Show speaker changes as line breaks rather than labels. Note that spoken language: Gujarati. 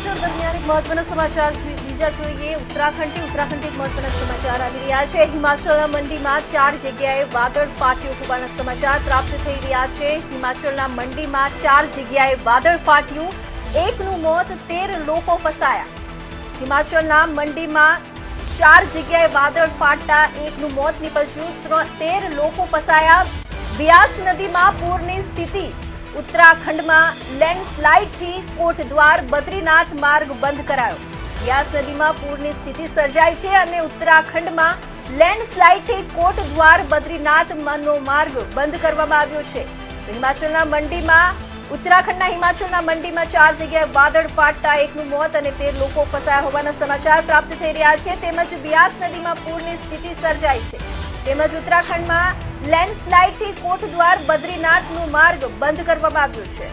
હિમાચલ દરમિયાન એક મહત્વના સમાચાર બીજા જોઈએ। ઉત્તરાખંડથી મહત્વના સમાચાર આવી રહ્યા છે। હિમાચલના મંડીમાં 4 જગ્યાએ વાદળ ફાટ્યું હોવાના સમાચાર પ્રાપ્ત થઈ રહ્યા છે। હિમાચલના મંડીમાં 4 જગ્યાએ વાદળ ફાટ્યું, એકનું મોત, 13 લોકો ફસાયા। હિમાચલના મંડીમાં 4 જગ્યાએ વાદળ ફાટતા એકનું મોત નીપજ્યું, 13 લોકો ફસાયા। વ્યાસ નદીમાં પૂરની સ્થિતિ। ઉત્તરાખંડમાં લેન્ડસ્લાઇડથી કોટદ્વાર બદ્રીનાથ માર્ગ બંધ કરાયો। વ્યાસ નદીમાં પૂરની સ્થિતિ સર્જાઈ છે અને ઉત્તરાખંડમાં લેન્ડસ્લાઇડથી કોટદ્વાર બદ્રીનાથનો માર્ગ બંધ કરવામાં આવ્યો છે। ઉત્તરાખંડના હિમાચલના મંડીમાં 4 જગ્યાએ વાદળ ફાટતા એકનું મોત અને 13 લોકો ફસાયા હોવાના સમાચાર પ્રાપ્ત થઈ રહ્યા છે। તેમજ વ્યાસ નદીમાં પૂરની સ્થિતિ સર્જાઈ છે। તેમજ ઉત્તરાખંડમાં લેન્ડસ્લાઇડથી કોટદ્વાર બદ્રીનાથનો માર્ગ બંધ કરવામાં આવ્યો છે।